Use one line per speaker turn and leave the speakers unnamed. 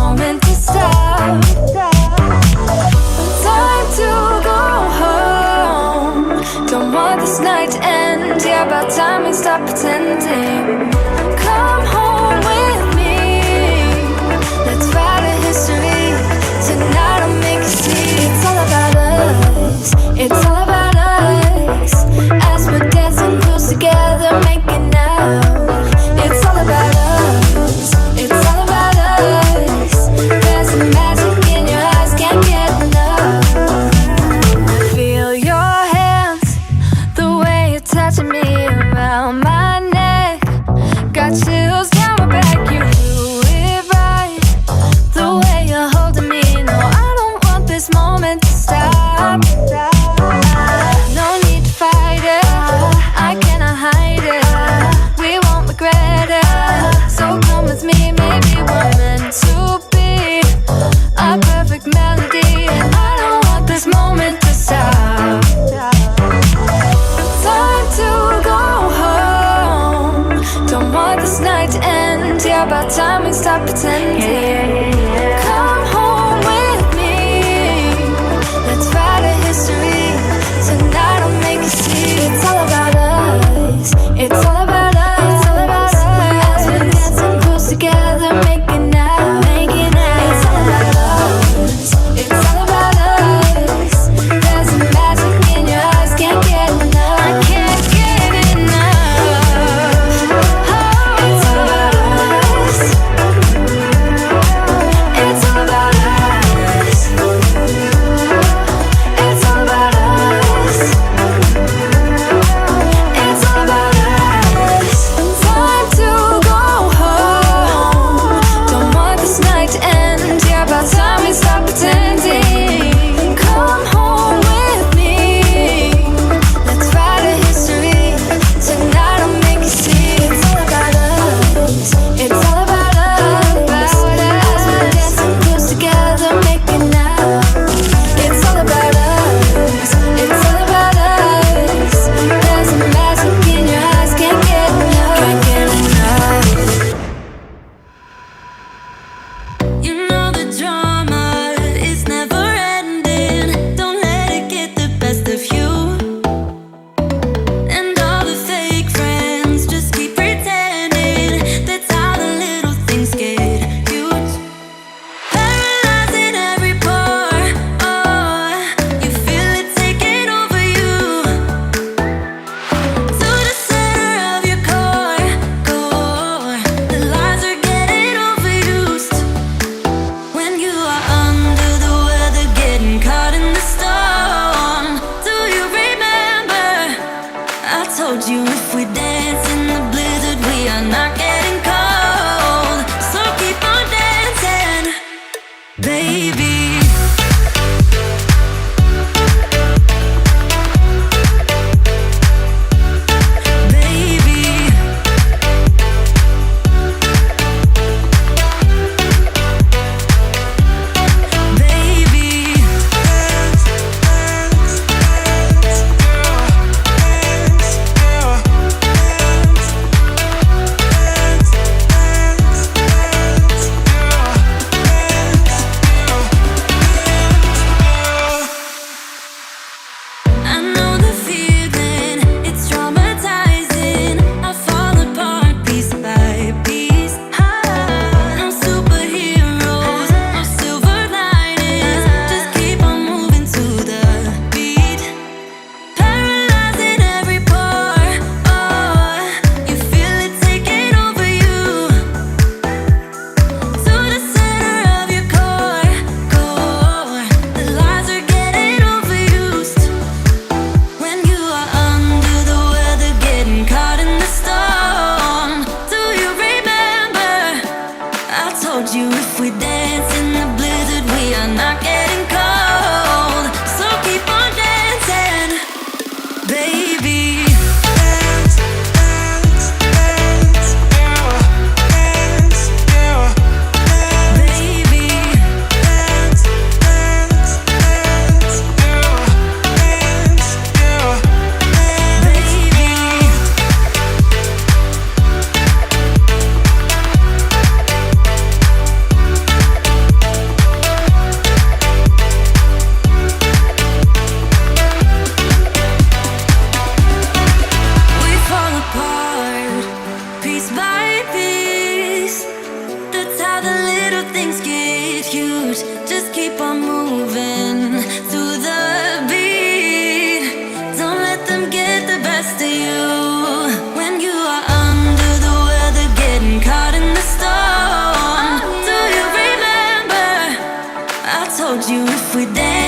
moment to stop. Time to go home. Don't want this night to end. Yeah, about time we stop pretending. Come home with me. Let's write a history. Tonight I'll make you see. It's all about us. It's all about us. As we're dancing close together, making out. It's all about us. It's all about us. There's a magic in your eyes, can't get enough. Feel your hands, the way you're touching me around my neck. Got chills down my back, you do it right. The way you're holding me, no, I don't want this moment to stop. No need to fight it, I cannot hide it. We won't regret it, so come with me. Maybe we're meant to be a perfect melody, and I don't want this moment to stop. Time to go home. Don't want this night to end. Yeah, about time we stop pretending. Come home with me. Let's write a history. Tonight I'll make you see. It's all about us. It's all about us. It's all about us. As we're dancing close together, making out, making out. It's all about us. It's all about us. There's a magic in your eyes, can't get enough. I can't get enough. Oh, it's all about us. It's all about us. It's all about us. It's all about us. Time to go home. Don't want this night to end. Yeah, about time we stop pretending. Come home with me. Let's write a history. Tonight I'll make you see. It's all about us. It's all about us. As we're dancing close together, making out. It's all about us. It's all about us. There's a magic in your eyes, can't get enough. Can't get enough. You know the drama is never ending. Don't let it get the best of you. And all the fake friends just keep pretending. That's how the little things get huge. Paralyzing every pore. Oh, you feel it taking over you. To the center of your core. The lies are getting overused. When you are under the weather, getting caught in the storm. Do you remember? I told you if we dance in the blizzard, we are not getting cold. So keep on dancing, baby. Baby. Baby. I know the feeling, it's traumatizing. I fall apart piece by piece. No superheroes, no silver linings. Just keep on moving to the beat. Paralyzing every pore. Oh, you feel it taking over you. To the center of your core. The lies are getting overused. When you are under the weather, getting caught in the storm. Do you remember? I told you if we dance in the blizzard, we are not getting cold. So keep on dancing, baby. Baby.
you if we dance.